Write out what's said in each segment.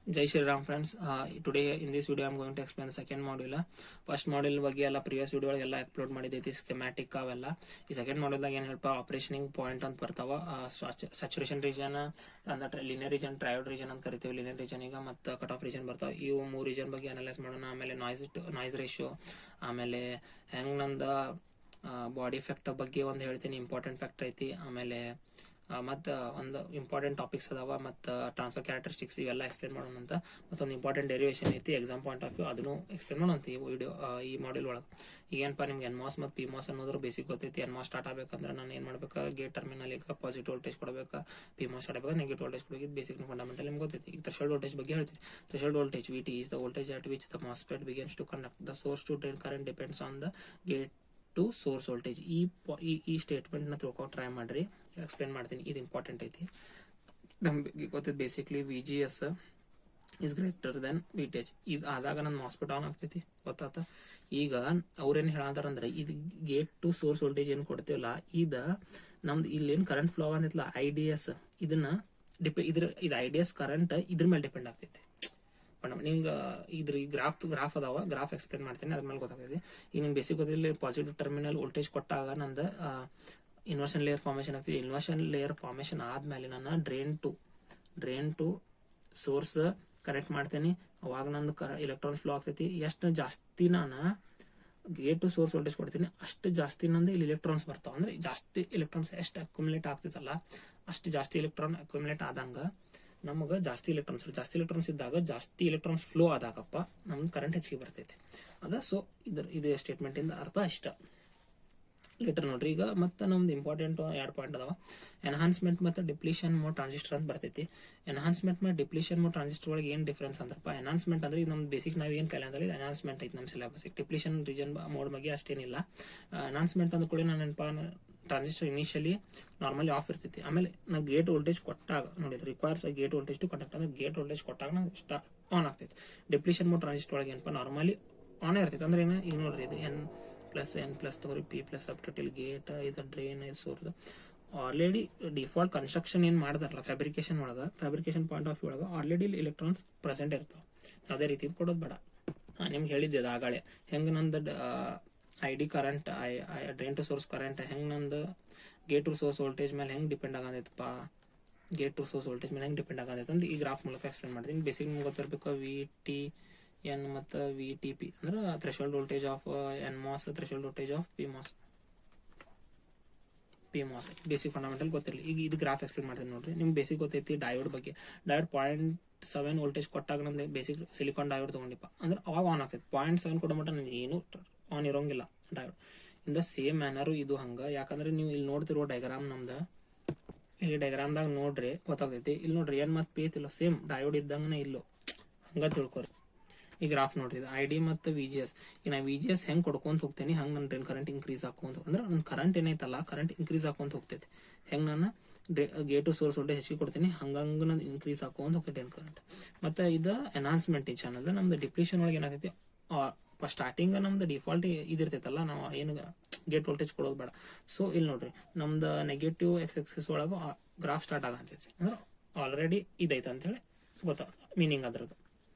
Jai Shri Ram friends. Today in this video I am going to explain the second module. First module ಬಗ್ಗೆ ಎಲ್ಲ previous video ಎಲ್ಲ upload ಮಾಡಿದೈತಿ ಸ್ಕೆಮ್ಯಾಟಿಕ್ ಅವೆಲ್ಲ. ಈ second module ದಾಗ ಏನು ಹೇಳ್ಪ ಆಪರೇಷನಿಂಗ್ point ಅಂತ ಬರ್ತಾವ. ಸ್ಯಾಚುರೇಷನ್ ರೀಜನ್ ಅಂದ್ರೆ ಲಿನಿಯರ್ ರೀಜನ್, ಟ್ರಯೋಡ್ ರೀಜನ್ ಅಂತ ಕರಿತೀವಿ. ಲಿನಿಯರ್ ರೀಜನ್ ಈಗ ಮತ್ತು ಕಟ್ ಆಫ್ ರೀಜನ್ ಬರ್ತಾವ. ಇವು ಮೂರು ರೀಜನ್ ಬಗ್ಗೆ ಅನಲೈಸ್ ಮಾಡೋಣ. ಆಮೇಲೆ ನಾಯ್ಸ್ ರೇಷಿಯೋ, ಆಮೇಲೆ ಹೆಂಗ್ ನಂದ ಬಾಡಿ ಫ್ಯಾಕ್ಟರ್ ಬಗ್ಗೆ ಒಂದು ಹೇಳ್ತೀನಿ, ಇಂಪಾರ್ಟೆಂಟ್ ಫ್ಯಾಕ್ಟರ್ ಐತಿ. ಆಮೇಲೆ ಮತ್ತು ಒಂದು ಇಂಪಾರ್ಟೆಂಟ್ ಟಾಪಿಕ್ಸ್ ಅದಾವ, ಮತ್ತು ಟ್ರಾನ್ಸ್ಫರ್ ಕ್ಯಾರೆಕ್ಟರಿಸ್ಟಿಕ್ಸ್ ಇವೆಲ್ಲ ಎಕ್ಸ್ಪ್ಲೇನ್ ಮಾಡೋಣ ಅಂತ. ಮತ್ತೊಂದು ಇಂಪಾರ್ಟೆಂಟ್ ಡೆರಿವೇಷನ್ ಐತಿ ಎಕ್ಸಾಮ್ ಪಾಯಿಂಟ್ ಆಫ್ ವ್ಯೂ, ಅದನ್ನು ಎಕ್ಸ್ಪ್ಲೇನ್ ಮಾಡೋಣ ಈ ವಿಡಿಯೋ ಈ ಮಾಡ್ಯೂಲ್ ಒಳಗೆ. ಈಗೇನಪ್ಪ ನಿಮ್ಗೆ NMOS ಮತ್ತು PMOS ಅನ್ನೋದ್ರ ಬೇಸಿಕ್ ಗೊತ್ತೈತಿ. NMOS ಸ್ಟಾರ್ಟ್ ಆಗಬೇಕಂದ್ರೆ ನಾನು ಏನು ಮಾಡ್ಬೇಕು, ಗೇಟ್ ಟರ್ಮಿನಲ್ಗೆ ಪಾಸಿಟಿವ್ ವೋಲ್ಟೇಜ್ ಕೊಡಬೇಕು, PMOS ಸ್ಟಾರ್ಟ್ ಆಗಬೇಕು ನೆಗೆಟಿವ್ ವೋಲ್ಟೇಜ್ ಕೊಡೋದು ಬೇಸಿಕ್ ಫಂಡಮೆಂಟಲ್ ನಿಮ್ಗೆ ಗೊತ್ತೈತಿ. ಈಗ ಥ್ರೆಶೋಲ್ಡ್ ವೋಲ್ಟೇಜ್ ಬಗ್ಗೆ ಹೇಳ್ತೀನಿ. Threshold voltage VT is the voltage at which the MOSFET begins to conduct. The source to drain current depends on the gate to source voltage. ಈ ಸ್ಟೇಟ್ಮೆಂಟ್ನ ತಿಳ್ಕೊಂಡು try ಮಾಡಿರಿ, ಎಕ್ಸ್ಪ್ಲೇನ್ ಮಾಡ್ತೀನಿ. ಇದು ಇಂಪಾರ್ಟೆಂಟ್ ಐತಿ, ನಮ್ಗೆ ಗೊತ್ತೈತಿ. Basically VGS is greater than VTH. ಇದು ಆದಾಗ ನನ್ನ MOSFET ಆನ್ ಆಗ್ತೈತಿ, ಗೊತ್ತಾತ. ಈಗ ಅವ್ರೇನು ಹೇಳಂತಾರಂದ್ರೆ, ಇದು ಗೇಟ್ ಟು ಸೋರ್ಸ್ ವೋಲ್ಟೇಜ್ ಏನು ಕೊಡ್ತೀವಲ್ಲ, ಇದು ನಮ್ದು ಇಲ್ಲೇನು ಕರೆಂಟ್ ಫ್ಲೋ ಆಗಂತಿಲ್ಲ IDS, ಇದನ್ನ ಇದು IDS ಕರೆಂಟ್ ಇದ್ರ ಮೇಲೆ ಡಿಪೆಂಡ್ ಆಗ್ತೈತಿ. ನಿಮ್ಗೆ ಇದ್ರ ಗ್ರಾಫ್ ಅದಾವ, ಗ್ರಾಫ್ ಎಕ್ಸ್ಪ್ಲೇನ್ ಮಾಡ್ತೀನಿ, ಅದ್ರ ಮೇಲೆ ಗೊತ್ತಾಗ್ತೈತಿ. ಈಗ ನಿಮ್ಗೆ ಬೇಸಿಕ್ ಗೊತ್ತಿಲ್ಲ, ಪಾಸಿಟಿವ್ ಟರ್ಮಿನಲ್ ವೋಲ್ಟೇಜ್ ಕೊಟ್ಟಾಗ ನಂದು ಇನ್ವರ್ಷನ್ ಲೇಯರ್ ಫಾರ್ಮೇಷನ್ ಆಗ್ತೈತಿ. ಇನ್ವರ್ಷನ್ ಲೇಯರ್ ಫಾರ್ಮೇಷನ್ ಆದ್ಮೇಲೆ ನಾನು ಡ್ರೈನ್ ಟು ಸೋರ್ಸ್ ಕನೆಕ್ಟ್ ಮಾಡ್ತೀನಿ. ಅವಾಗ ನಂದು ಎಲೆಕ್ಟ್ರಾನ್ ಫ್ಲೋ ಆಗ್ತೈತಿ. ಎಷ್ಟು ಜಾಸ್ತಿ ನಾನು ಗೇಟ್ ಟು ಸೋರ್ಸ್ ವೋಲ್ಟೇಜ್ ಕೊಡ್ತೀನಿ, ಅಷ್ಟು ಜಾಸ್ತಿ ನಂದು ಇಲ್ಲಿ ಎಲೆಕ್ಟ್ರಾನ್ಸ್ ಬರ್ತಾವ. ಅಂದ್ರೆ ಜಾಸ್ತಿ ಎಲೆಕ್ಟ್ರಾನ್ಸ್ ಎಷ್ಟು ಅಕ್ಯುಮುಲೇಟ್ ಆಗ್ತೈತಲ್ಲ, ಅಷ್ಟು ಜಾಸ್ತಿ ಎಲೆಕ್ಟ್ರಾನ್ ಅಕ್ಯುಮುಲೇಟ್ ಆದಂಗ ನಮಗೆ ಜಾಸ್ತಿ ಎಲೆಕ್ಟ್ರಾನ್ಸ್ ಇದ್ದಾಗ, ಜಾಸ್ತಿ ಎಲೆಕ್ಟ್ರಾನ್ಸ್ ಫ್ಲೋ ಆದಾಗಪ್ಪ ನಮ್ದು ಕರೆಂಟ್ ಹೆಚ್ಚಿಗೆ ಬರ್ತೈತಿ. ಸೊ ಇದು ಸ್ಟೇಟ್ಮೆಂಟ್ ಇಂದ ಅರ್ಥ ಇಷ್ಟ. ಲೇಟರ್ ನೋಡ್ರಿ. ಈಗ ಮತ್ತೆ ನಮ್ದು ಇಂಪಾರ್ಟೆಂಟ್ 2 ಪಾಯಿಂಟ್ ಅದಾವ. ಎನ್ಹಾನ್ಸ್ಮೆಂಟ್ ಮತ್ತು ಡಿಪ್ಲೀಷನ್ ಮೋಡ್ ಟ್ರಾನ್ಸಿಸ್ಟರ್ ಅಂತ ಬರ್ತೈತಿ. ಎನ್ಹಾನ್ಸ್ಮೆಂಟ್ ಮತ್ತು ಡಿಪ್ಲೀಷನ್ ಮೋಡ್ ಟ್ರಾನ್ಸಿಸ್ಟರ್ ಒಳಗೆ ಏನು ಡಿಫ್ರೆನ್ಸ್ ಅಂದ್ರಪ್ಪ, ಎನ್ಹಾನ್ಸ್ಮೆಂಟ್ ಅಂದ್ರೆ ಇದು ನಮ್ದು ಬೇಸಿಕ್ ನಾವು ಏನು ಕಲಿಯೋದ್ರೆ ಇದು ಎನ್ಹಾನ್ಸ್ಮೆಂಟ್ ಐತಿ ನಮ್ಮ ಸಿಲೆಬಸ್. ಡಿಪ್ಲೀಷನ್ ರೀಜನ್ ಮೋಡ್ ಬಗ್ಗೆ ಅಷ್ಟೇನಿಲ್ಲ. ಎನ್ಹಾನ್ಸ್ಮೆಂಟ್ ಅಂದ ಕೂಡ ನಾನು ನೆನಪ, ಟ್ರಾನ್ಸಿಸ್ಟರ್ ಇನಿಷಿಯಲಿ ನಾರ್ಮಲಿ ಆಫ್ ಇರ್ತೈತಿ. ಆಮೇಲೆ ನಾವು ಗೇಟ್ ವೋಲ್ಟೇಜ್ ಕೊಟ್ಟಾಗ ನೋಡಿದ್ರೆ requires gate voltage to conduct, ಅಂದ್ರೆ ಗೇಟ್ ವೋಲ್ಟೇಜ್ ಕೊಟ್ಟಾಗ ನಾವು ಆನ್ ಆಗ್ತೈತಿ. ಡಿಪ್ಲೀಷನ್ ಮೋಡ್ ಟ್ರಾನ್ಸಿಸ್ಟರ್ ಒಳಗೆ ಏನಪ್ಪ, ನಾರ್ಮಲಿ ಆನ್ ಇರ್ತೈತಿ. ಅಂದ್ರೆ ಏನು, ಈಗ ನೋಡ್ರಿ, ಇದು N+N+ ತಗೋರಿ, P+ ಅಪ್ ಟು ಗೇಟ್, ಇದು ಡ್ರೈನ್, ಇದು ಸೋರ್ಸ್. ಆಲ್ರೆಡಿ ಡಿಫಾಲ್ಟ್ ಕನ್ಸ್ಟ್ರಕ್ಷನ್ ಏನು ಮಾಡ್ದಾರಲ್ಲ ಫ್ಯಾಬ್ರಿಕೇಶನ್ ಒಳಗೆ, ಫ್ಯಾಬ್ರಿಕೇಶನ್ ಪಾಯಿಂಟ್ ಆಫ್ ವ್ಯೂ ಒಳಗೆ ಆಲ್ರೆಡಿ ಎಲೆಕ್ಟ್ರಾನ್ಸ್ ಪ್ರೆಸೆಂಟ್ ಇರ್ತಾವೆ. ಯಾವುದೇ ರೀತಿ ಕೊಡೋದು ಬೇಡ. ನಿಮ್ಗೆ ಹೇಳಿದ್ದೆ ಅದು ಆಗಾಳೆ, ಹೆಂಗೆ ನಂದು ID current, drain to source current ಹೆಂಗೆ ನಂದು ಗೇಟ್ ಟು ಸೋರ್ಸ್ ವೋಲ್ಟೇಜ್ ಮೇಲೆ ಹೆಂಗೆ ಡಿಪೆಂಡ್ ಆಗತೈತಪ್ಪ, ಗೇಟ್ ಟು ಸೋರ್ಸ್ ವೋಲ್ಟೇಜ್ ಮೇಲೆ ಹೆಂಗೆ ಡಿಪೆಂಡ್ ಆಗತೈತೆ ಅಂತ ಈ ಗ್ರಾಫ್ ಮೂಲಕ ಎಕ್ಸ್ಪ್ಲೇನ್ ಮಾಡ್ತೀನಿ. ಬೇಸಿಕ್ ನಿಮ್ಗೆ ಗೊತ್ತಿರಬೇಕು, VTN ಮತ್ತು VTP ಅಂದ್ರೆ threshold voltage of NMOS, threshold voltage of PMOS basic fundamental ಗೊತ್ತಿರಲಿ. ಈಗ ಇದು ಗ್ರಾಫ್ ಎಕ್ಸ್ಪ್ಲೇನ್ ಮಾಡ್ತೀನಿ ನೋಡ್ರಿ. ನಿಮ್ಗೆ ಬೇಸಿಕ್ ಗೊತ್ತೈತಿ ಡಯೋಡ್ ಬಗ್ಗೆ. ಡಯೋಡ್ 0.7 ವೋಲ್ಟೇಜ್ ಕೊಟ್ಟಾಗ ನಮ್ದು ಬೇಸಿಕ್ ಸಿಲಿಕಾನ್ ಡಯೋಡ್ ತೊಗೊಂಡಿಪ್ಪ ಅಂದ್ರೆ ಅವಾಗ ಆನ್ ಆಗ್ತೈತಿ. 0.7 ಕೊಡೋ ಮಟ್ಟ ಏನು ಆನ್ ಇರೋಂಗಿಲ್ಲ ಡಯೋಡ್. ಇನ್ ದ ಸೇಮ್ ಮ್ಯಾನರು ಇದು ಹಂಗೆ. ಯಾಕಂದ್ರೆ ನೀವು ಇಲ್ಲಿ ನೋಡ್ತಿರೋ ಡಯಾಗ್ರಾಮ್ ನಮ್ದು, ಇಲ್ಲಿ ಡಯಾಗ್ರಾಮ್ದಾಗ ನೋಡ್ರಿ ಗೊತ್ತಾಗ್ತೈತಿ. ಇಲ್ಲಿ ನೋಡ್ರಿ N ಮತ್ತು P ಐತಿಲ್ಲ, ಸೇಮ್ ಡಯೋಡ್ ಇದ್ದಂಗೆ ಇಲ್ಲೋ, ಹಂಗೆ ತಿಳ್ಕೊರಿ. ಈ ಗ್ರಾಫ್ ನೋಡ್ರಿ, ಇದು ID ಮತ್ತು VGS. ಈಗ ನಾ VGS ಹೆಂಗೆ ಕೊಡ್ಕೊಂತ ಹೋಗ್ತೇನೆ, ಹಂಗೆ ನನ್ನ ಡ್ರೈನ್ ಕರೆಂಟ್ ಇನ್ಕ್ರೀಸ್ ಹಾಕೊಂತ, ಅಂದ್ರೆ ನನ್ನ ಕರೆಂಟ್ ಏನೈತಲ್ಲ ಕರೆಂಟ್ ಇನ್ಕ್ರೀಸ್ ಹಾಕೊಂತ ಹೋಗ್ತೈತಿ. ಹೆಂಗೆ ನಾನು ಗೇಟ್ ಟು ಸೋರ್ಸ್ ವೋಲ್ಟೇಜ್ ಹೆಚ್ಚಿಗೆ ಕೊಡ್ತೀನಿ, ಹಂಗಂಗೆ ನಾನು ಇನ್ಕ್ರೀಸ್ ಹಾಕೊಂತ ಹೋಗ್ತೈತಿ ಡ್ರೈನ್ ಕರೆಂಟ್. ಮತ್ತು ಇದು ಎನ್ಹಾನ್ಸ್ಮೆಂಟ್ ಈ ಚಾನಲ್. ನಮ್ದು ಡಿಪ್ಲೀಷನ್ ಒಳಗೆ ಏನಾಗ್ತೈತಿ, ಸ್ಟಾರ್ಟಿಂಗ್ ನಮ್ದು ಡಿಫಾಲ್ಟ್ ಇದಿರ್ತೈತಲ್ಲ, ನಾವು ಏನು ಗೇಟ್ ವೋಲ್ಟೇಜ್ ಕೊಡೋದು ಬೇಡ. ಸೊ ಇಲ್ಲಿ ನೋಡ್ರಿ, ನಮ್ದು ನೆಗೆಟಿವ್ X-ಆಕ್ಸಿಸ್ ಒಳಗೆ ಗ್ರಾಫ್ ಸ್ಟಾರ್ಟ್ ಆಗಂತೈತಿ, ಅಂದ್ರೆ ಆಲ್ರೆಡಿ ಇದೈತೆ ಅಂತೇಳಿ ಗೊತ್ತಾ ಮೀನಿಂಗ್ ಅದ್ರದ್ದು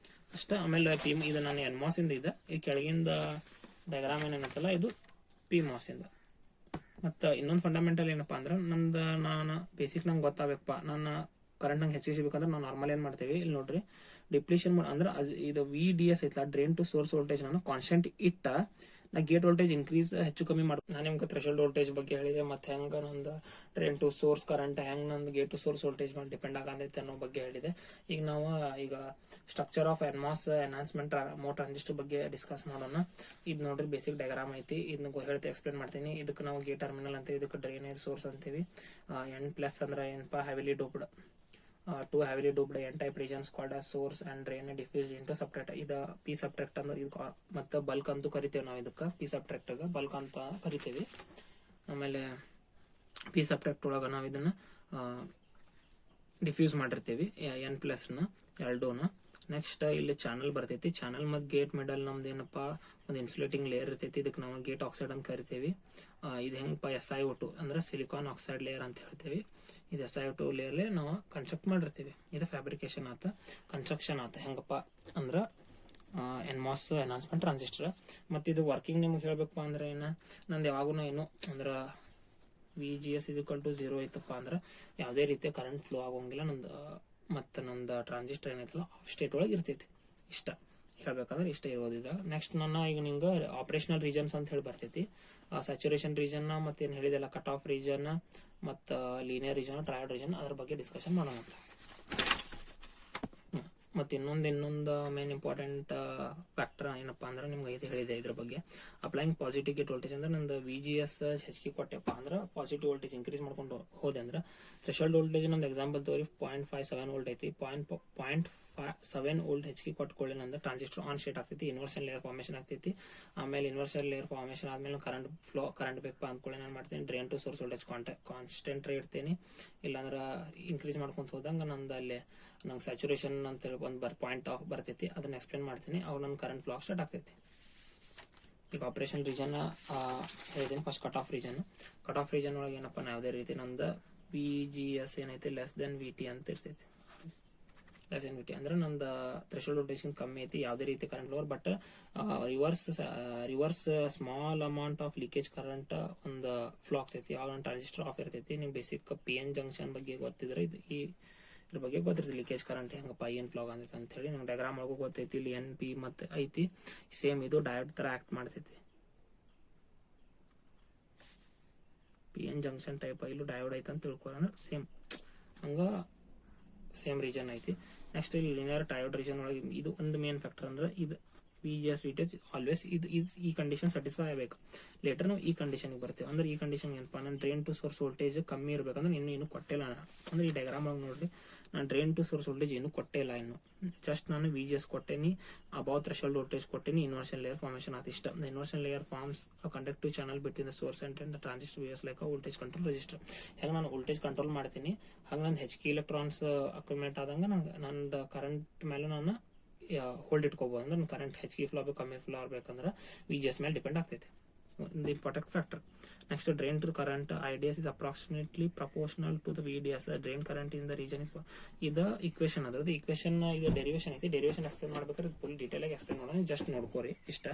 ಅಷ್ಟ. ಆಮೇಲೆ ಇದು ನಾನು NMOS ಇಂದ ಇದೆ. ಈ ಕೆಳಗಿಂದ ಡಯಾಗ್ರಾಮ್ ಏನೇನತ್ತಲ್ಲ ಇದು PMOS ಇಂದ. ಮತ್ತು ಇನ್ನೊಂದು ಫಂಡಮೆಂಟಲ್ ಏನಪ್ಪ ಅಂದ್ರೆ, ನಾನು ಬೇಸಿಕ್ ನಂಗೆ ಗೊತ್ತಾಗಬೇಕಪ್ಪ, ನಾನು ಕರೆಂಟ್ ನಂಗೆ ಹೆಚ್ಚಿಸಬೇಕಂದ್ರೆ ನಾವು ನಾರ್ಮಲ್ ಏನು ಮಾಡ್ತೀವಿ, ಇಲ್ಲಿ ನೋಡ್ರಿ ಡಿಪ್ಲೀಷನ್ ಅಂದ್ರೆ ಇದು VDS ಐತಲ್ಲ, ಡ್ರೈನ್ ಟು ಸೋರ್ಸ್ ವೋಲ್ಟೇಜ್ ನಾನು ಕಾನ್ಸ್ಟೆಂಟ್ ಇಟ್ಟ ನಾ ಗೇಟ್ ವೋಲ್ಟೇಜ್ ಇನ್ಕ್ರೀಸ್ ಹೆಚ್ಚು ಕಮ್ಮಿ ಮಾಡ್ತೀನಿ. ನಾನು ನಿಮ್ಗೆ ಥ್ರೆಶೋಲ್ಡ್ ವೋಲ್ಟೇಜ್ ಬಗ್ಗೆ ಹೇಳಿದೆ, ಮತ್ತು ಹೆಂಗೆ ನಂದು ಡ್ರೈನ್ ಟು ಸೋರ್ಸ್ ಕರೆಂಟ್ ಹೆಂಗೆ ನಂದು ಗೇಟ್ ಟು ಸೋರ್ಸ್ ವೋಲ್ಟೇಜ್ ಮೇಲೆ ಡಿಪೆಂಡ್ ಆಗಂತೈತೆ ಅನ್ನೋ ಬಗ್ಗೆ ಹೇಳಿದೆ. ಈಗ ನಾವು structure of NMOS enhancement mode transistor ಬಗ್ಗೆ ಡಿಸ್ಕಸ್ ಮಾಡೋಣ. ಇದು ನೋಡ್ರಿ ಬೇಸಿಕ್ ಡಯಾಗ್ರಾಮ್ ಐತಿ, ಇದನ್ನ ಹೇಳ್ತಿ ಎಕ್ಸ್ಪ್ಲೇನ್ ಮಾಡ್ತೀನಿ. ಇದಕ್ಕೆ ನಾವು ಗೇಟ್ ಟರ್ಮಿನಲ್ ಅಂತೀವಿ, ಇದಕ್ಕೆ ಡ್ರೈನೇಜ್ ಸೋರ್ಸ್ ಅಂತೀವಿ. N+ ಅಂದ್ರೆ ಏನಪ್ಪ, heavily doped. 2 heavily doped N-type regions called as source and drain diffused into subtractor. ಇದು P subtract ಅಂದ್ರೆ ಇದು, ಮತ್ತು ಬಲ್ಕ್ ಅಂತೂ ಕರಿತೇವೆ ನಾವು ಇದಕ್ಕೆ. P subtract ಬಲ್ಕ್ ಅಂತ ಕರಿತೇವೆ. ಆಮೇಲೆ P subtract ಒಳಗೆ ನಾವು ಇದನ್ನು ಡಿಫ್ಯೂಸ್ ಮಾಡಿರ್ತೀವಿ N+ನ L2ನ. ನೆಕ್ಸ್ಟ್ ಇಲ್ಲಿ ಚಾನಲ್ ಬರ್ತೈತಿ. ಚಾನಲ್ ಮತ್ತು ಗೇಟ್ ಮಿಡಲ್ ನಮ್ದು ಏನಪ್ಪ ಒಂದು ಇನ್ಸುಲೇಟಿಂಗ್ ಲೇಯರ್ ಇರ್ತೈತಿ. ಇದಕ್ಕೆ ನಾವು ಗೇಟ್ ಆಕ್ಸೈಡ್ ಅಂತ ಕರಿತೀವಿ. ಇದು ಹೆಂಗಪ್ಪ SiO2 ಅಂದ್ರೆ ಸಿಲಿಕಾನ್ ಆಕ್ಸೈಡ್ ಲೇಯರ್ ಅಂತ ಹೇಳ್ತೀವಿ. ಇದು SiO2 ಲೇಯರ್ಲೆ ನಾವು ಕನ್ಸ್ಟ್ರಕ್ಟ್ ಮಾಡಿರ್ತೀವಿ. ಇದು ಫ್ಯಾಬ್ರಿಕೇಶನ್ ಆತ, ಕನ್ಸ್ಟ್ರಕ್ಷನ್ ಆತ. ಹೆಂಗಪ್ಪ ಅಂದ್ರೆ NMOS ಎನ್ಹಾನ್ಸ್ಮೆಂಟ್ ಟ್ರಾನ್ಸಿಸ್ಟರ್. ಮತ್ತು ಇದು ವರ್ಕಿಂಗ್ ನಿಮ್ಗೆ ಹೇಳ್ಬೇಕಪ್ಪ ಅಂದ್ರೆ ನಂದು ಯಾವಾಗೂ ಏನು ಅಂದ್ರೆ VGS = 0 ಐತಪ್ಪ ಅಂದ್ರೆ ಯಾವುದೇ ರೀತಿಯ ಕರೆಂಟ್ ಫ್ಲೋ ಆಗೋಂಗಿಲ್ಲ ನಂದು. ಮತ್ತು ನಂದು ಟ್ರಾನ್ಸಿಸ್ಟರ್ ಏನೈತಲ್ಲ ಆಫ್ ಸ್ಟೇಟ್ ಒಳಗೆ ಇರ್ತೈತಿ. ಇಷ್ಟ ಹೇಳ್ಬೇಕಂದ್ರೆ ಇಷ್ಟ ಇರೋದಿಲ್ಲ. ನೆಕ್ಸ್ಟ್ ಈಗ ನಿಂಗೆ ಆಪರೇಷನಲ್ ರೀಜನ್ಸ್ ಅಂತ ಹೇಳಿ ಬರ್ತೈತಿ. ಸ್ಯಾಚುರೇಷನ್ ರೀಜನ್ ಮತ್ತು ಏನು ಹೇಳಿದೆಲ್ಲ ಕಟ್ ಆಫ್ ರೀಜನ್ ಮತ್ತು ಲೀನಿಯರ್ ರೀಜನ್, ಟ್ರಯಡ್ ರೀಜನ್, ಅದ್ರ ಬಗ್ಗೆ ಡಿಸ್ಕಷನ್ ಮಾಡೋಣ. ಮತ್ತು ಇನ್ನೊಂದು ಮೇನ್ ಇಂಪಾರ್ಟೆಂಟ್ ಫ್ಯಾಕ್ಟರ್ ಏನಪ್ಪ ಅಂದ್ರೆ ನಿಮ್ಗೆ ಇದು ಹೇಳಿದೆ ಇದ್ರ ಬಗ್ಗೆ. ಅಪ್ಲೈಯಿಂಗ್ ಪಾಸಿಟಿವ್ ಗೇಟ್ ವೋಲ್ಟೇಜ್ ಅಂದ್ರೆ ನಂದು VGS ಹೆಚ್ಚಿಗೆ ಕೊಟ್ಟೆಪ್ಪ ಅಂದ್ರೆ ಪಾಸಿಟಿವ್ ವೋಲ್ಟೇಜ್ ಇನ್ಕ್ರೀಸ್ ಮಾಡ್ಕೊಂಡು ಹೋದೆ ಅಂದ್ರೆ ಥ್ರೆಶೋಲ್ಡ್ ವೋಲ್ಟೇಜ್ ನಮ್ದು ಎಕ್ಸಾಂಪಲ್ ತೋರಿ 0.57 ವೋಲ್ಟ್ ಐತಿ. 0.7 ವೋಲ್ಟ್ ಹೆಚ್ಚಿಗೆ ಕೊಟ್ಕೊಳ್ಳಿ ನಂದು ಟ್ರಾನ್ಸಿಸ್ಟರ್ ಆನ್ ಸ್ಟೇಟ್ ಆಗ್ತೈತಿ. ಇನ್ವರ್ಷನ್ ಲೇಯರ್ ಫಾರ್ಮೇಷನ್ ಆಗ್ತೈತಿ. ಆಮೇಲೆ ಇನ್ವರ್ಷನ್ ಲೇಯರ್ ಫಾರ್ಮೇಷನ್ ಆದ್ಮೇಲೆ ಕರೆಂಟ್ ಬೇಕಪ್ಪ ಅಂದ್ಕೊಳ್ಳಿ ನಾನು ಮಾಡ್ತೀನಿ drain to source voltage constant ಇಡ್ತೀನಿ. ಇಲ್ಲಾಂದ್ರೆ ಇನ್ಕ್ರೀಸ್ ಮಾಡ್ಕೊಂತ ಹೋದಂಗೆ ನಂದು ಅಲ್ಲಿ ನಂಗೆ ಸ್ಯಾಚುರೇಷನ್ ಅಂತೇಳಿ ಒಂದು ಪಾಯಿಂಟ್ ಆಫ್ ಬರ್ತೈತಿ. ಅದನ್ನ ಎಕ್ಸ್ಪ್ಲೇನ್ ಮಾಡ್ತೀನಿ. ಅವಾಗ ನನ್ನ ಕರೆಂಟ್ ಫ್ಲೋ ಸ್ಟಾರ್ಟ್ ಆಗ್ತೈತಿ. ಈಗ ಆಪರೇಷನ್ ರೀಜನ್ ಹೇಳಿದ್ದೀನಿ. ಫಸ್ಟ್ ಕಟ್ ಆಫ್ ರೀಜನ್ ಒಳಗೆ ಏನಪ್ಪ ಯಾವುದೇ ರೀತಿ ನಂದು VGS ಏನೈತಿ ಲೆಸ್ ದೆನ್ VT ಅಂತ ಇರ್ತೈತಿ. ಲೆಸ್ ದೆನ್ VT ಅಂದ್ರೆ ನಂದು ಥ್ರೆಶೋಲ್ಡ್ ವೋಲ್ಟೇಜ್ ಕಮ್ಮಿ ಐತಿ, ಯಾವುದೇ ರೀತಿ current lower. But reverse small amount of leakage current ಒಂದು ಫ್ಲೋ ಆಗ್ತೈತಿ. ಆವಾಗ ನನ್ನ ಟ್ರಾನ್ಸಿಸ್ಟರ್ ಆಫ್ ಇರ್ತೈತಿ. ನೀವು ಬೇಸಿಕ್ PN ಜಂಕ್ಷನ್ ಬಗ್ಗೆ ಗೊತ್ತಿದ್ರೆ ಇದ್ರ ಬಗ್ಗೆ ಗೊತ್ತಿರ್ತೈತಿ. ಲೀಕೇಜ್ ಕರೆಂಟ್ ಹೆಂಗಪ್ಪ ಏನು ಫ್ಲೋ ಆಗಂತೈತಿ ಅಂತ ಹೇಳಿ ನಂಗೆ ಡಯಾಗ್ರಾಮ್ ಒಳಗೂ ಗೊತ್ತೈತಿ. ಇಲ್ಲಿ NP ಮತ್ತು ಐತಿ. ಸೇಮ್ ಇದು ಡಯೋಡ್ ಥರ ಆಕ್ಟ್ ಮಾಡ್ತೈತಿ. PN ಜಂಕ್ಷನ್ ಟೈಪ್ ಇಲ್ಲೂ ಡಯೋಡ್ ಐತೆ ಅಂತ ತಿಳ್ಕೊರ ಅಂದ್ರೆ ಸೇಮ್ ರೀಜನ್ ಐತಿ. ನೆಕ್ಸ್ಟ್ ಇಲ್ಲಿ ಲಿನಿಯರ್ ಟ್ರಯೋಡ್ ರೀಜನ್ ಒಳಗೆ ಇದು ಒಂದು ಮೇನ್ ಫ್ಯಾಕ್ಟರ್ ಅಂದ್ರೆ ಇದು VGS VT ಆಲ್ವೇಸ್ ಈ ಕಂಡೀಷನ್ ಸ್ಯಾಟಿಸ್ಫೈ ಆಗಬೇಕು. ಲೇಟರ್ ನಾವು ಈ ಕಂಡೀಷನ್ಗೆ ಬರ್ತೀವಿ. ಅಂದ್ರೆ ಈ ಕಂಡೀಷನ್ ಏನಪ್ಪ ನಾನು ಡ್ರೈನ್ ಟು ಸೋರ್ಸ್ ವೋಲ್ಟೇಜ್ ಕಮ್ಮಿ ಇರಬೇಕಂದ್ರೆ ಇನ್ನೂ ಕೊಟ್ಟಿಲ್ಲ ಅಂದ್ರೆ ಈ ಡಯಾಗ್ರಾಮ್ ಒಳಗೆ ನೋಡ್ರಿ ನಾನು ಡ್ರೈನ್ ಟು ಸೋರ್ಸ್ ವೋಲ್ಟೇಜ್ ಇನ್ನೂ ಕೊಟ್ಟೇ ಇಲ್ಲ. ಇನ್ನು ಜಸ್ಟ್ ನಾನು VGS ಕೊಟ್ಟೇನಿ, ಅಬೌವ್ ಥ್ರೆಶೋಲ್ಡ್ ವೋಲ್ಟೇಜ್ ಕೊಟ್ಟೇನಿ, ಇನ್ವರ್ಷನ್ ಲೇಯರ್ ಫಾರ್ಮೇಷನ್ ಆತ. ಇಷ್ಟ inversion layer forms conductive channel between the source and the transistor VS like voltage control resistor. ಹೆಂಗೆ ನಾನು ವೋಲ್ಟೇಜ್ ಕಂಟ್ರೋಲ್ ಮಾಡ್ತೀನಿ ಹಂಗೆ ನಾನು HK ಎಲೆಕ್ಟ್ರಾನ್ಸ್ ಅಕ್ಯುಮಿಲೇಟ್ ಆದಂಗೆ ನಂದು ಕರೆಂಟ್ ಮೇಲೆ ನಾನು ಹೋಲ್ಡ್ ಇಟ್ಕೋಬಹುದು. ಅಂದ್ರೆ ಕರೆಂಟ್ ಹೆಚ್ಚಿಗೆ ಫ್ಲೋ ಆಗಬೇಕು ಕಮ್ಮಿ ಫ್ಲೋ ಆಗಬೇಕಂದ್ರೆ VGS ಮೇಲೆ ಡಿಪೆಂಡ್ ಆಗ್ತೈತಿ. ಒಂದು important factor. Next drain to current IDS is approximately proportional to the VDS. Drain current in the region is ಇದು ಇಕ್ವೇಶನ್ ಅದ್ರದ್ದು ಇಕ್ವೇಶನ್ ಇದು ಡೆರಿವೇಶನ್ ಐತಿ. ಡೆರಿವೇಶನ್ ಎಕ್ಸ್ಪ್ಲೇನ್ ಮಾಡ್ಬೇಕಾದ್ರೆ ಫುಲ್ ಡೀಟೇಲ್ ಆಗಿ ಎಕ್ಸ್ಪ್ಲೇನ್ ಮಾಡೋಣ. ಜಸ್ಟ್ ನೋಡ್ಕೋರಿ ಇಷ್ಟ.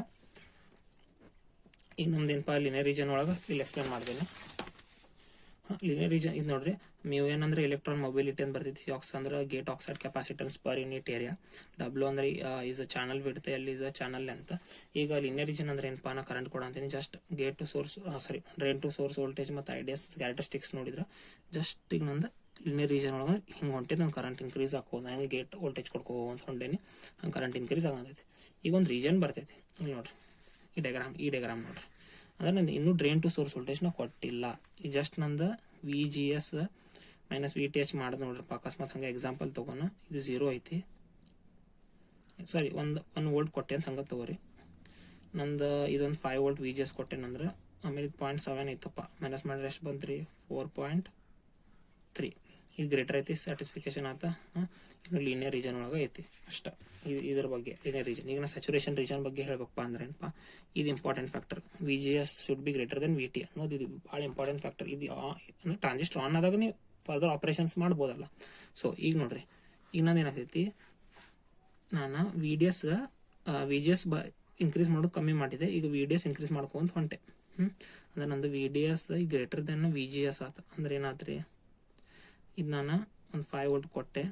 ಈಗ ನಮ್ದು ಏನಪ್ಪ ಲಿನಿಯರ್ ರೀಜನ್ ಒಳಗೆ ಇಲ್ಲಿ ಎಕ್ಸ್ಪ್ಲೇನ್ ಮಾಡ್ತೀನಿ. ಲಿನಿಯರ್ ರೀಜನ್ ಇದು ನೋಡ್ರಿ μ ಏನಂದ್ರೆ ಎಲೆಕ್ಟ್ರಾನ್ ಮೊಬಿಲಿಟಿ ಅಂತ ಬರ್ತೈತಿ. Ox ಅಂದ್ರೆ gate oxide capacitance per unit area. W ಅಂದ್ರೆ ಇಸ್ ಚಾನಲ್ ಬಿಡ್ತೆ, ಅಲ್ಲಿ ಇಸ್ ಚಾನಲ್ ಲೆಂತ್. ಈಗ ಲಿನಿಯರ್ ರೀಜನ್ ಅಂದ್ರೆ ಏನಪ್ಪ ನಾ ಕರೆಂಟ್ ಕೊಡ ಅಂತೀನಿ. Just gate to source drain to source voltage ಮತ್ತು IDS ಕ್ಯಾರೆಕ್ಟರಿಸ್ಟಿಕ್ಸ್ ನೋಡಿದ್ರೆ ಜಸ್ಟ್ ಈಗ ನಂದು ಲಿನಿಯರ್ ರೀಜನ್ ಒಳಗೆ ಹಿಂಗೆ ಹೊಂಟೆ ನಂಗೆ ಕರೆಂಟ್ ಇನ್ಕ್ರೀಸ್ ಹಾಕೋದು. ಹೆಂಗೆ ಗೇಟ್ ವೋಲ್ಟೇಜ್ ಕೊಡ್ಕೋಬೋದು ಅಂತ ಹೊಂಟೇನಿ ಹಂಗೆ ಕರೆಂಟ್ ಇನ್ಕ್ರೀಸ್ ಆಗತೈತಿ. ಈಗ ಒಂದು ರೀಜನ್ ಬರ್ತೈತಿ ಇಲ್ಲಿ ನೋಡ್ರಿ ಈ ಡಯಾಗ್ರಾಮ್ ನೋಡ್ರಿ. ಅಂದ್ರೆ ನಂದು ಇನ್ನೂ ಡ್ರೈನ್ ಟು ಸೋರ್ಸ್ ವೋಲ್ಟೇಜ್ ನಾವು ಕೊಟ್ಟಿಲ್ಲ. ಈಗ ಜಸ್ಟ್ ನಂದು VGS ಮೈನಸ್ VTH ಮಾಡಿದ್ ನೋಡ್ರಿ. ಅಕಸ್ಮಾತ್ ಹಂಗೆ ಎಕ್ಸಾಂಪಲ್ ತೊಗೋಣ. ಇದು 0 ಐತಿ, ಸಾರಿ 1 ವೋಲ್ಟ್ ಕೊಟ್ಟೆ ಅಂತ ಹಂಗೆ ತೊಗೋರಿ. ನಂದು ಇದೊಂದು 5 ವೋಲ್ಟ್ VGS ಕೊಟ್ಟೆನಂದ್ರೆ ಆಮೇಲೆ 0.7 ಐತಪ್ಪ. ಮೈನಸ್ ಮಾಡಿದ್ರೆ ಎಷ್ಟು ಬಂತ್ರಿ 4.3. ಇದು ಗ್ರೇಟರ್ ಐತಿ, ಸ್ಯಾಟಿಸ್ಫಿಕೇಶನ್ ಆತ. ಇನ್ನು ಲೀನಿಯರ್ ರೀಜನ್ ಒಳಗೆ ಐತಿ ಅಷ್ಟ. ಇದ್ರ ಬಗ್ಗೆ ಲೀನಿಯರ್ ರೀಜನ್. ಈಗ ನಾ ಸ್ಯಾಚುರೇಷನ್ ರೀಜನ್ ಬಗ್ಗೆ ಹೇಳ್ಬೇಕಪ್ಪ ಅಂದ್ರೆ ಏನಪ್ಪ ಇದು important factor. VGS should B greater than VT ಅನ್ನೋದು ಇದು ಭಾಳ ಇಂಪಾರ್ಟೆಂಟ್ ಫ್ಯಾಕ್ಟರ್. ಇದು ಅಂದ್ರೆ ಟ್ರಾನ್ಸಿಸ್ಟರ್ ಆನ್ ಆದಾಗ ನೀವು ಫರ್ದರ್ ಆಪರೇಷನ್ಸ್ ಮಾಡ್ಬೋದಲ್ಲ. ಸೊ ಈಗ ನೋಡ್ರಿ ಈಗ ನಂದು ಏನಾಗ್ತೈತಿ ನಾನು VGS ಇನ್ಕ್ರೀಸ್ ಮಾಡೋದು ಕಮ್ಮಿ ಮಾಡಿದೆ. ಈಗ VDS ಇನ್ಕ್ರೀಸ್ ಮಾಡ್ಕೊಂತ ಹೊಂಟೆ. ಅಂದ್ರೆ ನಂದು VDS ಗ್ರೇಟರ್ ದೆನ್ VGS ಆತ. ಅಂದ್ರೆ ಏನಾದ್ರಿ ಇದು ನಾನು ಒಂದು 5 ವೋಲ್ಟ್ ಕೊಟ್ಟೆ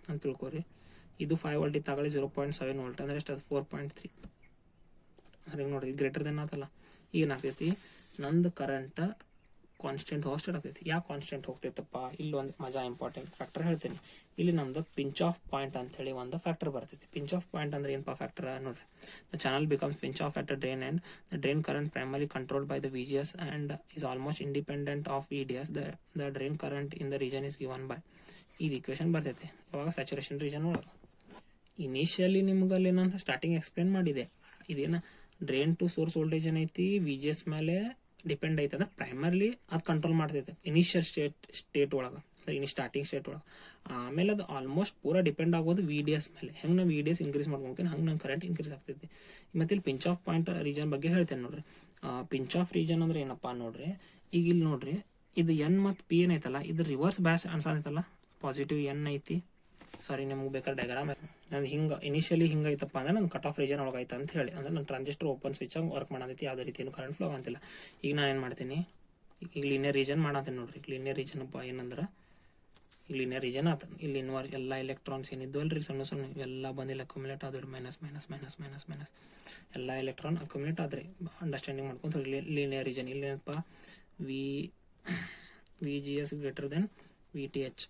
ಅಂತ ತಿಳ್ಕೊರಿ. ಇದು 5 ವೋಲ್ಟ್ ತಗೊಳ್ಳಿ 0.7 ವೋಲ್ಟ್ ಅಂದ್ರೆ ಎಷ್ಟು ಅದು 4.3. ಅಂದ್ರೆ ಈಗ ನೋಡ್ರಿ ಗ್ರೇಟರ್ ದೆನ್ ಆತಲ್ಲ. ಈಗ ಏನಾಗ್ತೈತಿ ನಂದು ಕರೆಂಟ್ ಕಾನ್ಸ್ಟೆಂಟ್ ಹೋಗ್ಸ್ಟಾರ್ಟ್ ಆಗ್ತೈತಿ. ಯಾಕೆ ಕಾನ್ಸ್ಟೆಂಟ್ ಹೋಗ್ತೈತಪ್ಪ ಇಲ್ಲೊಂದು ಮಜಾ ಇಂಪಾರ್ಟೆಂಟ್ ಫ್ಯಾಕ್ಟರ್ ಹೇಳ್ತೀನಿ. ಇಲ್ಲಿ ನಮ್ದು ಪಿಂಚ್ ಆಫ್ ಪಾಯಿಂಟ್ ಅಂತ ಹೇಳಿ ಒಂದು ಫ್ಯಾಕ್ಟರ್ ಬರ್ತೈತಿ. ಪಿಂಚ್ ಆಫ್ ಪಾಯಿಂಟ್ ಅಂದ್ರೆ ಏನಪ್ಪ ಫ್ಯಾಕ್ಟರ್ ನೋಡ್ರಿ. The channel becomes pinch off at drain and the drain current primary controlled by the VGS and is almost independent of VDS. The drain current in the region is given by ಇದು equation ಬರ್ತೈತಿ. ಇವಾಗ saturation region ಒಳಗೆ initially ನಿಮ್ಗಲ್ಲಿ ನಾನು starting explain ಮಾಡಿದೆ. ಇದೇನ drain to source voltage ಏನೈತಿ VGS ಮೇಲೆ depend ಐತೆ ಅಂದ್ರೆ ಪ್ರೈಮರ್ಲಿ ಅದು ಕಂಟ್ರೋಲ್ ಮಾಡ್ತೈತೆ ಇನಿಷಿಯಲ್ ಸ್ಟೇಟ್ ಒಳಗೆ. ಸರಿ ಇನ್ನು ಸ್ಟಾರ್ಟಿಂಗ್ ಸ್ಟೇಟ್ ಒಳಗೆ. ಆಮೇಲೆ ಅದು ಆಲ್ಮೋಸ್ಟ್ ಪೂರಾ ಡಿಪೆಂಡ್ ಆಗೋದು ವಿ ಡಿ ಎಸ್ ಮೇಲೆ. ಹೆಂಗೆ ನಾವು ವಿ ಡಿ ಎಸ್ ಇನ್ಕ್ರೀಸ್ ಮಾಡ್ಕೊತೀನಿ ಹಂಗೆ ನಂಗೆ ಕರೆಂಟ್ ಇನ್ಕ್ರೀಸ್ ಆಗ್ತೈತಿ. ಮತ್ತು ಇಲ್ಲಿ ಪಿಂಚ್ ಆಫ್ ಪಾಯಿಂಟ್ ರೀಜನ್ ಬಗ್ಗೆ ಹೇಳ್ತೇನೆ ನೋಡ್ರಿ. ಪಿಂಚ್ ಆಫ್ ರೀಜನ್ ಅಂದ್ರೆ ಏನಪ್ಪ ನೋಡ್ರಿ, ಈಗ ಇಲ್ಲಿ ನೋಡ್ರಿ ಇದು ಎನ್ ಮತ್ತು ಪಿ ಏನೈತಲ್ಲ ಇದು ರಿವರ್ಸ್ ಬ್ಯಾಸ್ ಅನ್ಸೈತಲ್ಲ, ಪಾಸಿಟಿವ್ ಎನ್ ಐತಿ, ಸಾರಿ ನಿಮ್ಗೆ ಬೇಕಾದ್ರೆ ಡಯಾಗ್ರಾಮ್ ನಾನು ಹಿಂಗೆ ಇನಿಷಿಯಲಿ ಹಿಂಗೆ ಐತಪ್ಪ ಅಂದ್ರೆ ನನ್ನ ಕಟ್ ಆಫ್ ರೀಜನ್ ಒಳಗೆ ಐತೆ ಅಂತ ಹೇಳಿ, ಅಂದ್ರೆ ನನ್ನ ಟ್ರಾನ್ಸಿಸ್ಟರ್ ಓಪನ್ ಸ್ವಿಚ್ ಆಗಿ ವರ್ಕ್ ಮಾಡತೈತಿ, ಯಾವುದೇ ರೀತಿ ಏನು ಕರೆಂಟ್ ಫ್ಲೋ ಅಂತಿಲ್ಲ. ಈಗ ನಾನು ಏನು ಮಾಡ್ತೀನಿ, ಈಗ ಲೀನಿಯರ್ ರೀಜನ್ ಮಾಡತ್ತೀನಿ ನೋಡ್ರಿ. ಲೀನಿಯರ್ ರೀಜನ್ ಅಪ್ಪ ಏನಂದ್ರೆ ಈಗ ಲೀನಿಯರ್ ರೀಜನ್ ಆತ, ಇಲ್ಲಿ ಇನ್ವರ್ ಎಲ್ಲ ಎಲೆಕ್ಟ್ರಾನ್ಸ್ ಏನಿದ್ದು ಅಲ್ರಿ ಸಣ್ಣ ಸಣ್ಣ ಎಲ್ಲ ಬಂದಿಲ್ಲ ಅಕ್ಯುಮುಲೇಟ್ ಆದ್ರಿ, minus minus minus minus minus ಎಲ್ಲ ಎಲೆಕ್ಟ್ರಾನ್ ಅಕ್ಯುಮುಲೇಟ್ ಆದ್ರಿ. ಅಂಡರ್ಸ್ಟ್ಯಾಂಡಿಂಗ್ ಮಾಡ್ಕೊಂತ ಲೀನಿಯರ್ ರೀಜನ್ ಇಲ್ಲಿ ಏನಪ್ಪ V G S greater than V T H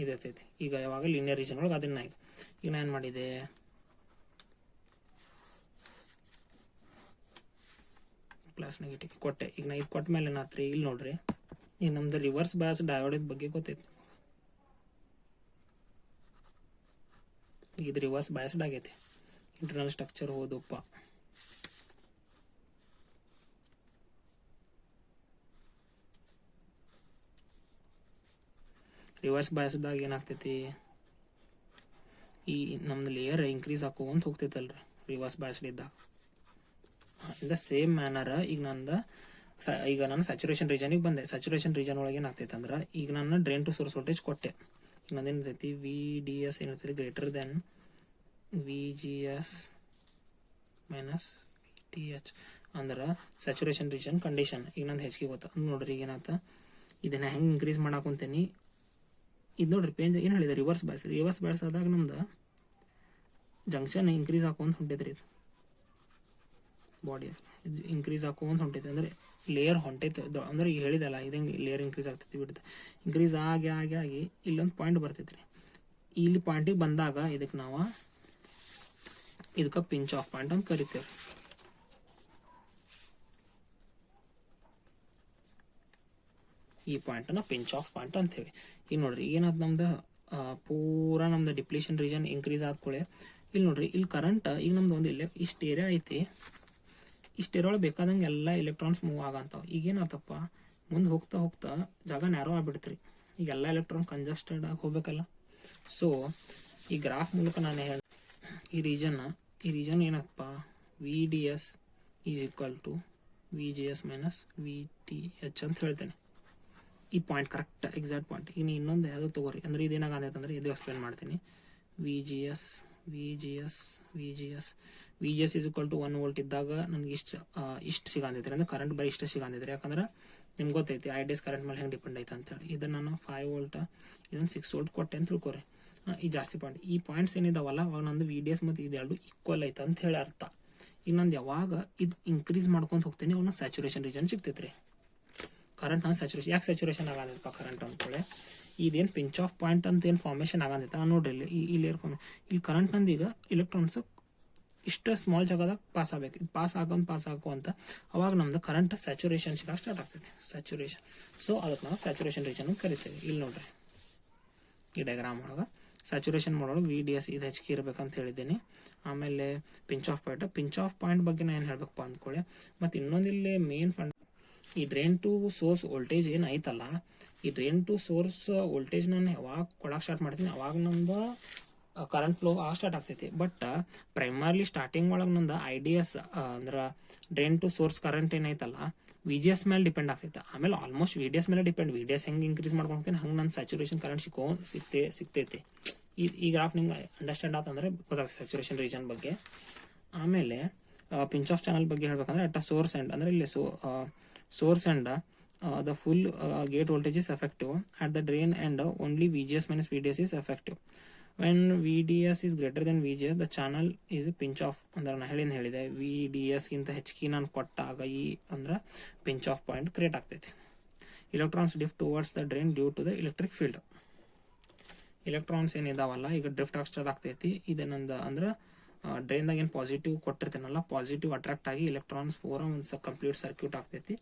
ಇದೈತೈತಿ. ಈಗ ಯಾವಾಗ ಲೀನಿಯರ್ ರೀಜನ್ ಒಳಗೆ ಅದನ್ನ ಈಗ ನಾನು ಏನು ಮಾಡಿದೆ, ಪ್ಲಸ್ ನೆಗೆಟಿವ್ ಕೊಟ್ಟೆ. ಈಗ ನಾ ಇದು ಕೊಟ್ಟ ಮೇಲೆ ಏನಾತ್ರಿ, ಇಲ್ಲಿ ನೋಡ್ರಿ ಈಗ ನಮ್ದು ರಿವರ್ಸ್ ಬಯಾಸ್ ಡಯೋಡ್ ಬಗ್ಗೆ ಗೊತ್ತೈತಿ. ಇದು ರಿವರ್ಸ್ ಬಯಾಸ್ಡ್ ಆಗೈತಿ. ಇಂಟರ್ನಲ್ ಸ್ಟ್ರಕ್ಚರ್ ಹೋದಪ್ಪ, ರಿವರ್ಸ್ ಬಯಾಸ್ದಾಗ ಏನಾಗ್ತೈತಿ, ಈ ನಮ್ದು ಲೇಯರ್ ಇನ್ಕ್ರೀಸ್ ಹಾಕೋಂತ ಹೋಗ್ತೈತಲ್ರಿ ರಿವರ್ಸ್ ಬಯಾಸ್ಡ್ ಇದ್ದಾಗ. ಇನ್ ದ ಸೇಮ್ ಮ್ಯಾನರ್ ಈಗ ನಾನು ಸ್ಯಾಚುರೇಷನ್ ರೀಜನಿಗೆ ಬಂದೆ. ಸ್ಯಾಚುರೇಷನ್ ರೀಜನ್ ಒಳಗೆ ಏನಾಗ್ತೈತೆ ಅಂದ್ರೆ ಈಗ ನಾನು ಡ್ರೈನ್ ಟು ಸೋರ್ಸ್ ವೋಲ್ಟೇಜ್ ಕೊಟ್ಟೆ. ಈಗ ನಂದೇನಿರ್ತೈತಿ ವಿ ಡಿ ಎಸ್ ಏನಿರ್ತೈತಿ greater than V G S minus V T H ಅಂದ್ರೆ ಸ್ಯಾಚುರೇಷನ್ ರೀಜನ್ ಕಂಡೀಷನ್. ಈಗ ನಂದು ಹೆಚ್ಚಿಗೆ ಗೊತ್ತಾ ನೋಡ್ರಿ, ಈಗ ಏನಾಯ್ತ ಇದನ್ನ ಹೆಂಗೆ ಇನ್ಕ್ರೀಸ್ ಮಾಡಾಕೊಂತೀನಿ. ಇದು ನೋಡ್ರಿ ಪೇಂಜ್ ಏನು ಹೇಳಿದೆ, ರಿವರ್ಸ್ ಬ್ಯಾಸ್ ಆದಾಗ ನಮ್ದು ಜಂಕ್ಷನ್ ಇನ್ಕ್ರೀಸ್ ಹಾಕೊಂತ ಹೊಂಟೈತ್ರಿ. ಇದು ಬಾಡಿ ಇದು ಇನ್ಕ್ರೀಸ್ ಹಾಕೊಂತ ಹೊಂಟೈತೆ ಅಂದ್ರೆ ಲೇಯರ್ ಹೊಂಟೈತೆ ಅಂದ್ರೆ ಈಗ ಹೇಳಿದಲ್ಲ ಇದಂಗೆ ಲೇಯರ್ ಇನ್ಕ್ರೀಸ್ ಆಗ್ತೈತಿ ಬಿಡುತ್ತೆ. ಇನ್ಕ್ರೀಸ್ ಆಗಿ ಆಗಿ ಆಗಿ ಇಲ್ಲೊಂದು ಪಾಯಿಂಟ್ ಬರ್ತೈತೆ ರೀ. ಇಲ್ಲಿ ಪಾಯಿಂಟಿಗೆ ಬಂದಾಗ ಇದಕ್ಕೆ ಪಿಂಚ್ ಆಫ್ ಪಾಯಿಂಟ್ ಅಂತ ಕರಿತೇವೆ. ಈ ಪಾಯಿಂಟನ್ನು ಪಿಂಚ್ ಆಫ್ ಪಾಯಿಂಟ್ ಅಂತೇವೆ. ಈಗ ನೋಡ್ರಿ ಏನಾದ್ ನಮ್ದು ಪೂರಾ ನಮ್ದು ಡಿಪ್ಲೀಷನ್ ರೀಜನ್ ಇನ್ಕ್ರೀಸ್ ಆದ್ಕೊಳ್ಳೆ ಇಲ್ಲಿ ನೋಡ್ರಿ ಇಲ್ಲಿ ಕರೆಂಟ್ ಈಗ ನಮ್ದು ಒಂದು ಇಷ್ಟು ಏರಿಯಾ ಐತಿ, ಇಷ್ಟು ಏರಿಯಾ ಒಳಗೆ ಬೇಕಾದಂಗೆ ಎಲ್ಲ ಎಲೆಕ್ಟ್ರಾನ್ಸ್ ಮೂವ್ ಆಗಂತಾವ. ಈಗೇನಾತಪ್ಪ ಮುಂದೆ ಹೋಗ್ತಾ ಹೋಗ್ತಾ ಜಾಗ ನ್ಯಾರೋ ಆಗ್ಬಿಡ್ತ್ರಿ. ಈಗ ಎಲ್ಲ ಎಲೆಕ್ಟ್ರಾನ್ ಕಂಜಸ್ಟೆಡ್ ಆಗಿ ಹೋಗ್ಬೇಕಲ್ಲ. ಸೊ ಈ ಗ್ರಾಫ್ ಮೂಲಕ ನಾನು ಹೇಳ ಈ ರೀಜನ್ ಏನಪ್ಪ V D S is equal to V G S minus V T H ಅಂತ ಹೇಳ್ತೇನೆ. ಈ ಪಾಯಿಂಟ್ ಕರೆಕ್ಟ್ ಎಕ್ಸಾಕ್ಟ್ ಪಾಯಿಂಟ್. ಇನ್ನು ಇನ್ನೊಂದು ಯಾವುದೋ ತಗೋರಿ ಅಂದ್ರೆ ಇದೇನಾಗತ್ತೈತೆ ಅಂದ್ರೆ ಇದು ಎಕ್ಸ್ಪ್ಲೇನ್ ಮಾಡ್ತೀನಿ. V G S is equal to 1 volt ಇದ್ದಾಗ ನನಗೆ ಇಷ್ಟು ಸಿಗಂತೈತ್ರಿ, ಅಂದ್ರೆ ಕರೆಂಟ್ ಬರೀ ಇಷ್ಟು ಸಿಗಂತೈತ್ರಿ. ಯಾಕಂದ್ರೆ ನಿಮ್ಗೆ ಗೊತ್ತೈತಿ ಐಡಿಎಸ್ ಕರೆಂಟ್ ಮೇಲೆ ಹೆಂಗೆ ಡಿಪೆಂಡ್ ಐತೆ ಅಂತೇಳಿ. ಇದನ್ನು ನಾನು 5 ವೋಲ್ಟ್ ಇದನ್ನು 6 ವೋಲ್ಟ್ ಕೊಟ್ಟೆ ಅಂತ ತಿಳ್ಕೊರಿ. ಈ ಜಾಸ್ತಿ ಪಾಯಿಂಟ್ ಈ ಪಾಯಿಂಟ್ಸ್ ಏನಿದಾವಲ್ಲ ಅವಾಗ ನಂದು ವಿ ಡಿ ಎಸ್ ಮತ್ತು ಇದೆರಡು ಈಕ್ವಲ್ ಐತೆ ಅಂತ ಹೇಳಿ ಅರ್ಥ. ಈಗ ನಂದು ಯಾವಾಗ ಇದು ಇನ್ಕ್ರೀಸ್ ಮಾಡ್ಕೊಂಡು ಹೋಗ್ತೀನಿ ಅವಾಗ ಸ್ಯಾಚುರೇಷನ್ ರೀಜನ್ ಸಿಗ್ತೈತ್ರಿ. ಕರೆಂಟ್ ನಾನು ಸ್ಯಾಚುರೇಷನ್ ಯಾಕೆ ಸ್ಯಾಚುರೇಷನ್ ಆಗಂತೈತಪ್ಪ ಕರೆಂಟ್ ಅಂದ್ಕೊಳ್ಳಿ, ಇದೇನು ಪಿಂಚ್ ಆಫ್ ಪಾಯಿಂಟ್ ಅಂತ ಏನು ಫಾರ್ಮೇಷನ್ ಆಗಂತೈತೆ ನೋಡ್ರಿ ಇಲ್ಲಿ ಇಲ್ಲಿ ಕರೆಂಟ್ ನಂದು ಈಗ ಎಲೆಕ್ಟ್ರಾನ್ಸ್ ಇಷ್ಟು ಸ್ಮಾಲ್ ಜಾಗದಾಗ ಪಾಸ್ ಆಗಬೇಕು. ಇದು ಪಾಸ್ ಆಗೋ ಅಂತ ಅವಾಗ ನಮ್ದು ಕರೆಂಟ್ ಸ್ಯಾಚುರೇಷನ್ ಸಿಗಕ್ಕೆ ಸ್ಟಾರ್ಟ್ ಆಗ್ತೈತಿ, ಸ್ಯಾಚುರೇಷನ್. ಸೊ ಅದಕ್ಕೆ ನಾವು ಸ್ಯಾಚುರೇಷನ್ ರೀಜನ್ ಅಂತ ಕರಿತೇವೆ. ಇಲ್ಲಿ ನೋಡ್ರಿ ಈ ಡಯಾಗ್ರಾಮ್ ಒಳಗೆ ಸ್ಯಾಚುರೇಷನ್ ಮಾಡೋಳಗೆ ವಿ ಡಿ ಎಸ್ ಇದು ಹೆಚ್ಚಿಗೆ ಇರಬೇಕಂತ ಹೇಳಿದ್ದೀನಿ. ಆಮೇಲೆ ಪಿಂಚ್ ಆಫ್ ಪಾಯಿಂಟ್ ಬಗ್ಗೆ ನಾನು ಏನು ಹೇಳ್ಬೇಕಪ್ಪ ಅಂದ್ಕೊಳ್ಳಿ. ಮತ್ತು ಇನ್ನೊಂದು ಇಲ್ಲಿ ಮೇನ್ ಫಂಡ್ ಈ ಡ್ರೈನ್ ಟು ಸೋರ್ಸ್ ವೋಲ್ಟೇಜ್ ಏನು ಐತಲ್ಲ, ಈ ಡ್ರೈನ್ ಟು ಸೋರ್ಸ್ ವೋಲ್ಟೇಜ್ ನಾನು ಯಾವಾಗ ಕೊಡಕ್ಕೆ ಸ್ಟಾರ್ಟ್ ಮಾಡ್ತೀನಿ ಅವಾಗ ನಮ್ದು ಕರೆಂಟ್ ಫ್ಲೋ ಆಗ ಸ್ಟಾರ್ಟ್ ಆಗ್ತೈತಿ. ಬಟ್ ಪ್ರೈಮರ್ಲಿ ಸ್ಟಾರ್ಟಿಂಗ್ ಒಳಗೆ ನಂದು ಐಡಿಎಸ್ ಅಂದ್ರೆ ಡ್ರೈನ್ ಟು ಸೋರ್ಸ್ ಕರೆಂಟ್ ಏನೈತಲ್ಲ ವಿ ಜಿ ಎಸ್ ಮೇಲೆ ಡಿಪೆಂಡ್ ಆಗ್ತೈತೆ. ಆಮೇಲೆ ಆಲ್ಮೋಸ್ಟ್ ವಿ ಡಿ ಎಸ್ ಮೇಲೆ ಡಿಪೆಂಡ್. ವಿ ಡಿ ಎಸ್ ಹೆಂಗೆ ಇನ್ಕ್ರೀಸ್ ಮಾಡ್ಕೊಂತೀನಿ ಹಂಗೆ ನನ್ನ ಸ್ಯಾಚುರೇಷನ್ ಕರೆಂಟ್ ಸಿಗ್ತೈತಿ. ಈ ಗ್ರಾಫ್ ನಿಮ್ಗೆ ಅಂಡರ್ಸ್ಟ್ಯಾಂಡ್ ಆತಂದ್ರೆ ಗೊತ್ತಾಗ್ತದೆ ಸ್ಯಾಚುರೇಷನ್ ರೀಜನ್ ಬಗ್ಗೆ. ಆಮೇಲೆ ಪಿಂಚ್ ಆಫ್ ಚಾನಲ್ ಬಗ್ಗೆ ಹೇಳ್ಬೇಕಂದ್ರೆ ಅಟ್ ಸೋರ್ಸ್ ಎಂಡ್ ಅಂದ್ರೆ ಇಲ್ಲಿ source and the full gate voltage is effective. At the drain end only VGS minus VDS is effective. When VDS is greater than VGS the channel is pinch off. ಅಂದ್ರೆ ನಾನು ಹೇಳಿದೆ VDS ಗಿಂತ ಹೆಚ್ಚಿಗೆ ನಾನು ಕೊಟ್ಟಾಗ ಈ ಅಂದ್ರೆ ಪಿಂಚ್ ಆಫ್ ಪಾಯಿಂಟ್ ಕ್ರಿಯೇಟ್ ಆಗ್ತೈತಿ. Electrons drift towards the drain due to the electric field. Electrons ಏನಿದಾವಲ್ಲ ಈಗ ಡ್ರಿಫ್ಟ್ ಆಗಿ ಸ್ಟಾರ್ಟ್ ಆಗ್ತೈತಿ. ಇದೇನಂದ ಅಂದ್ರೆ ಡ್ರೈನ್ದಾಗ ಏನು ಪಾಸಿಟಿವ್ ಕೊಟ್ಟಿರ್ತೇನಲ್ಲ ಪಾಸಿಟಿವ್ ಅಟ್ರಾಕ್ಟ್ ಆಗಿ ಎಲೆಕ್ಟ್ರಾನ್ಸ್ ಪೂರಾ ಒಂದು ಕಂಪ್ಲೀಟ್ ಸರ್ಕ್ಯೂಟ್ ಆಗ್ತೈತಿ,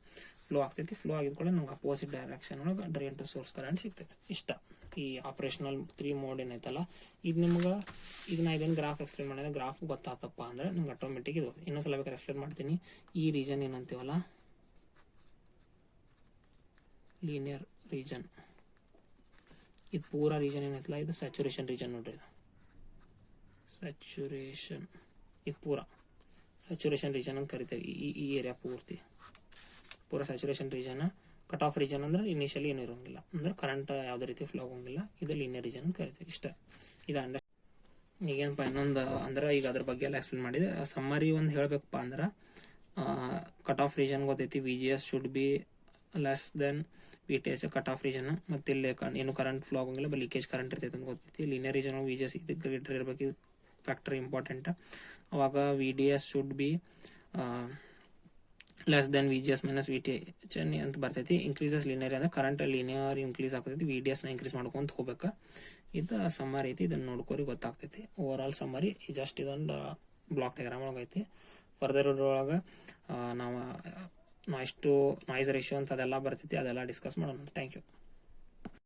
ಫ್ಲೋ ಆಗಿದ್ಕೊಳ್ಳೆ ನಮ್ಗೆ ಅಪೋಸಿಟ್ ಡೈರೆಕ್ಷನ್ ಒಳಗೆ ಡ್ರೈನ್ ಟು ಸೋರ್ಸ್ ಕರೆಂಟ್ ಸಿಗ್ತೈತಿ. ಇಷ್ಟ ಈ ಆಪರೇಷನಲ್ 3 ಮೋಡ್ ಏನೈತಲ್ಲ ಇದು ನಿಮ್ಗೆ ಈಗ ನಾ ಇದೇನು ಗ್ರಾಫ್ ಎಕ್ಸ್ಪ್ಲೇನ್ ಮಾಡಿದ್ರೆ ಗ್ರಾಫ್ ಗೊತ್ತಾತಪ್ಪ ಅಂದ್ರೆ ನಿಮ್ಗೆ ಆಟೋಮೆಟಿಕ್ ಇದು ಇನ್ನೊಂದ್ಸಲ ಬೇಕಾದ್ರೆ ಎಕ್ಸ್ಪ್ಲೇನ್ ಮಾಡ್ತೀನಿ. ಈ ರೀಜನ್ ಏನಂತೀವಲ್ಲ ಲೀನಿಯರ್ ರೀಜನ್, ಇದು ಪೂರಾ ರೀಜನ್ ಏನೈತಲ್ಲ ಇದು ಸ್ಯಾಚುರೇಷನ್ ರೀಜನ್ ನೋಡ್ರಿ. ಇದು ಸ್ಯಾಚುರೇಷನ್, ಇದು ಪೂರಾ ಸ್ಯಾಚುರೇಷನ್ ರೀಜನ್ ಅಂತ ಕರಿತೇವೆ. ಈ ಏರಿಯಾ ಪೂರಾ saturation region. Cut off region ಅಂದ್ರೆ ಇನಿಷಿಯಲಿ ಏನೂ ಇರೋಂಗಿಲ್ಲ, ಅಂದ್ರೆ ಕರೆಂಟ್ ಯಾವುದೇ ರೀತಿ ಫ್ಲೋ ಆಗೋಂಗಿಲ್ಲ. ಇದು ಲೀನಿಯರ್ ರೀಜನ್ ಅಂತ ಕರಿತೀವಿ. ಇಷ್ಟ ಇದು ಅಂಡರ್. ಈಗೇನಪ್ಪ ಇನ್ನೊಂದು ಅಂದ್ರೆ ಈಗ ಅದ್ರ ಬಗ್ಗೆ ಎಲ್ಲ ಎಕ್ಸ್ಪ್ಲೇನ್ ಮಾಡಿದೆ. ಸಮ್ಮರಿ ಒಂದು ಹೇಳಬೇಕಪ್ಪ ಅಂದ್ರೆ ಕಟ್ ಆಫ್ ರೀಜನ್ ಗೊತ್ತೈತಿ, VGS should be less than VTH cut off region. ಮತ್ತು ಇಲ್ಲಿ ಏನು ಕರೆಂಟ್ ಫ್ಲೋ ಆಗೋಂಗಿಲ್ಲ, ಬಟ್ ಲೀಕೇಜ್ ಕರೆಂಟ್ ಇರ್ತೈತೆ ಅಂತ ಗೊತ್ತೈತಿ. ಲೀನಿಯರ್ ರೀಜನ್ VGS ಇದು ಗ್ರೇಟರ್ ಇರಬೇಕು, ಇದು ಫ್ಯಾಕ್ಟರ್ ಇಂಪಾರ್ಟೆಂಟ್. ಅವಾಗ VDS should be less than VGS minus VTH ಅಂತ ಬರ್ತೈತಿ. ಇನ್ಕ್ರೀಸಸ್ ಲೀನಿಯರ್ ಅಂದ್ರೆ ಕರೆಂಟ್ ಲೀನಿಯರ್ ಇನ್ಕ್ರೀಸ್ ಆಗ್ತೈತಿ, VDS ನ ಇನ್ಕ್ರೀಸ್ ಮಾಡ್ಕೊಂತ ಹೋಗ್ಬೇಕು. ಇದು ಸಮ್ಮರಿ ಐತಿ, ಇದನ್ನ ನೋಡ್ಕೋರಿ ಗೊತ್ತಾಗ್ತೈತಿ. ಓವರ್ ಆಲ್ ಸಮ್ಮರಿ ಜಸ್ಟ್ ಇದೊಂದು ಬ್ಲಾಕ್ ಡಯಾಗ್ರಾಮ್ ಒಳಗೈತಿ. ಫರ್ದರ್ ಒಳಗೆ ನಾವು ಎಷ್ಟು ನಾಯ್ಸ್ ರೇಷಿಯೋ ಅಂತ ಅದೆಲ್ಲ ಬರ್ತೈತಿ, ಅದೆಲ್ಲ ಡಿಸ್ಕಸ್ ಮಾಡೋಣ. Thank you.